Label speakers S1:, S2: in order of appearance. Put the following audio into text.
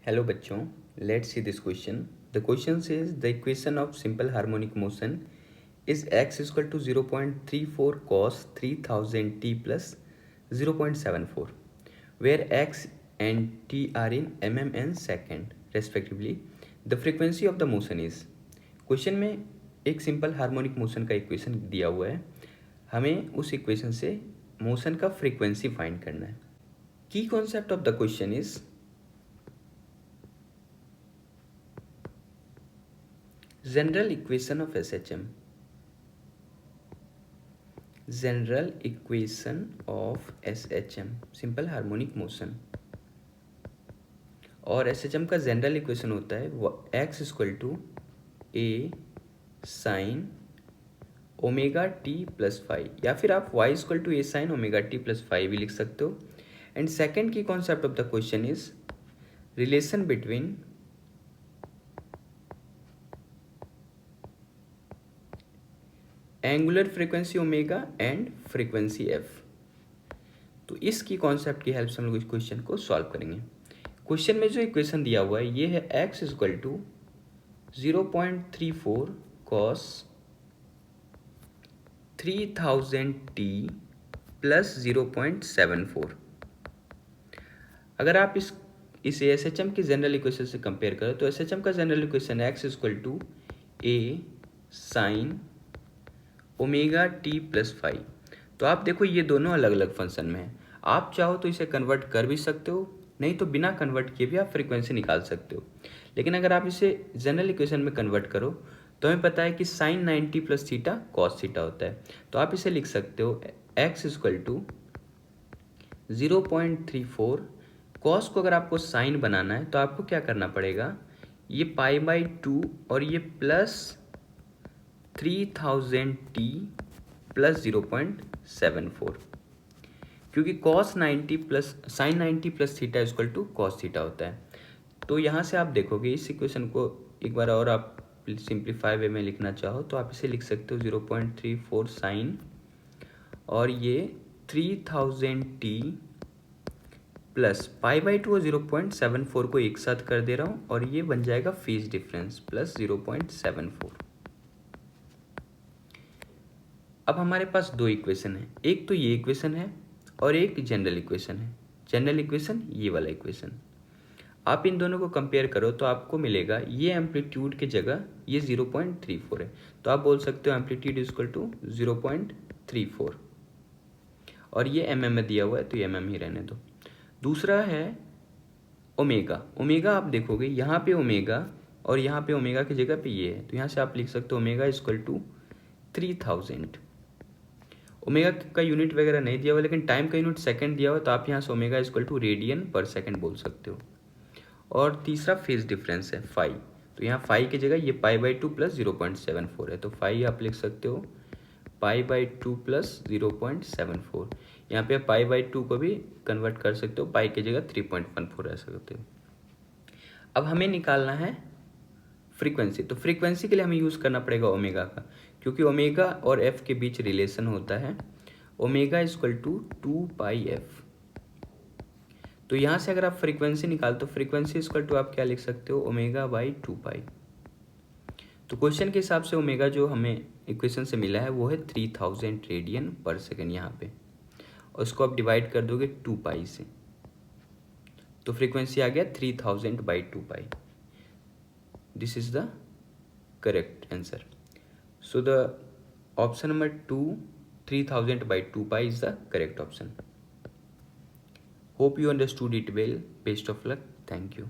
S1: Hello बच्चों, let's see this question. The question says the equation of simple harmonic motion is x equal to 0.34 cos 3000 t plus 0.74, where x and t are in mm and second respectively. The frequency of the motion is. Question में एक simple harmonic motion का equation दिया हुआ है. हमें उस equation से motion का फ्रीक्वेंसी फाइंड करना है. Key concept of the question is general equation of SHM. General equation of SHM, simple harmonic motion. और SHM का जनरल इक्वेशन होता है x equal to A sine omega t plus five, या फिर आप y equal to A sine omega t plus five भी लिख सकते हो. And second key concept of the question is relation between angular frequency omega and frequency F. तो इसकी concept की हेल्प से हम लोग इस क्वेश्चन को सॉल्व करेंगे. क्वेश्चन में जो इक्वेशन दिया हुआ है ये है x equal to 0.34 cos 3000 t plus 0.74. अगर आप इसे SHM की जनरल इक्वेशन से कंपेयर करें तो SHM का general equation x equal to A sine omega t plus five. तो आप देखो ये दोनों अलग अलग फंक्शन में है. आप चाहो तो इसे कन्वर्ट कर भी सकते हो, नहीं तो बिना कन्वर्ट किए भी आप फ्रीक्वेंसी निकाल सकते हो. लेकिन अगर आप इसे जनरल इक्वेशन में कन्वर्ट करो तो हमें पता है कि sine 90 plus theta cos theta होता है. तो आप इसे लिख सकते हो x इक्वल टू 0.34. कॉस को अगर आपको साइन बनाना है तो आपको क्या करना पड़ेगा, ये पाई बाई 2 और ये प्लस 3000 t प्लस 0.74, क्योंकि cos 90 plus sine 90 plus theta equal to cos theta होता है. तो यहाँ से आप देखोगे इस इक्वेशन को एक बार और आप सिंप्लीफाई वे में लिखना चाहो तो आप इसे लिख सकते हो 0.34 साइन और ये 3000 t प्लस पाई बाई 2 और 0.74 को एक साथ कर दे रहा हूँ और ये बन जाएगा फेज डिफरेंस प्लस 0.74. अब हमारे पास दो इक्वेशन है, एक तो ये इक्वेशन है और एक जनरल इक्वेशन है. जनरल इक्वेशन ये वाला इक्वेशन. आप इन दोनों को कंपेयर करो तो आपको मिलेगा ये एम्पलीट्यूड के जगह ये 0.34 है, तो आप बोल सकते हो एम्पलीट्यूड इक्वल टू 0.34 और ये mm में दिया हुआ है तो ये mm ही रहने दो. दूसरा है ओमेगा. ओमेगा आप देखोगे यहाँ पे ओमेगा और यहाँ पे ओमेगा की जगह पे ये है, तो यहाँ से आप लिख सकते हो ओमेगा इक्वल टू 3000. ओमेगा का यूनिट वगैरह नहीं दिया हुआ लेकिन टाइम का यूनिट सेकंड दिया हुआ, तो आप यहाँ से ओमेगा इक्वल टू रेडियन पर सेकंड बोल सकते हो. और तीसरा फेज डिफरेंस है फाई, तो यहाँ फाई की जगह ये पाई बाई 2 प्लस 0.74 है, तो फाई आप लिख सकते हो पाई बाई 2 प्लस 0.74. यहाँ पे पाई बाई 2 को भी कन्वर्ट कर सकते हो, पाई की जगह 3.14 रह सकते हो. अब हमें निकालना है फ्रीक्वेंसी. तो फ्रीक्वेंसी के लिए हमें यूज़ करना पड़ेगा ओमेगा का, क्योंकि ओमेगा और एफ के बीच रिलेशन होता है omega equal to 2 pi F. तो यहाँ से अगर आप फ्रीक्वेंसी निकाल तो फ्रीक्वेंसी इक्वल टू आप क्या लिख सकते हो ओमेगा बाई 2 पाई. तो क्वेश्चन के हिसाब से ओमेगा जो हमें इक्वेशन से मिला है वो है 3000 रेडियन पर सेकेंड यहाँ पे, और उसको आप डिवाइड कर दोगे 2 पाई से, तो फ्रीक्वेंसी आ गया 3000 by 2 pi. This is the correct answer. So the option number 2, 3000 by 2 pi is the correct option. Hope you understood it well. Best of luck. Thank you.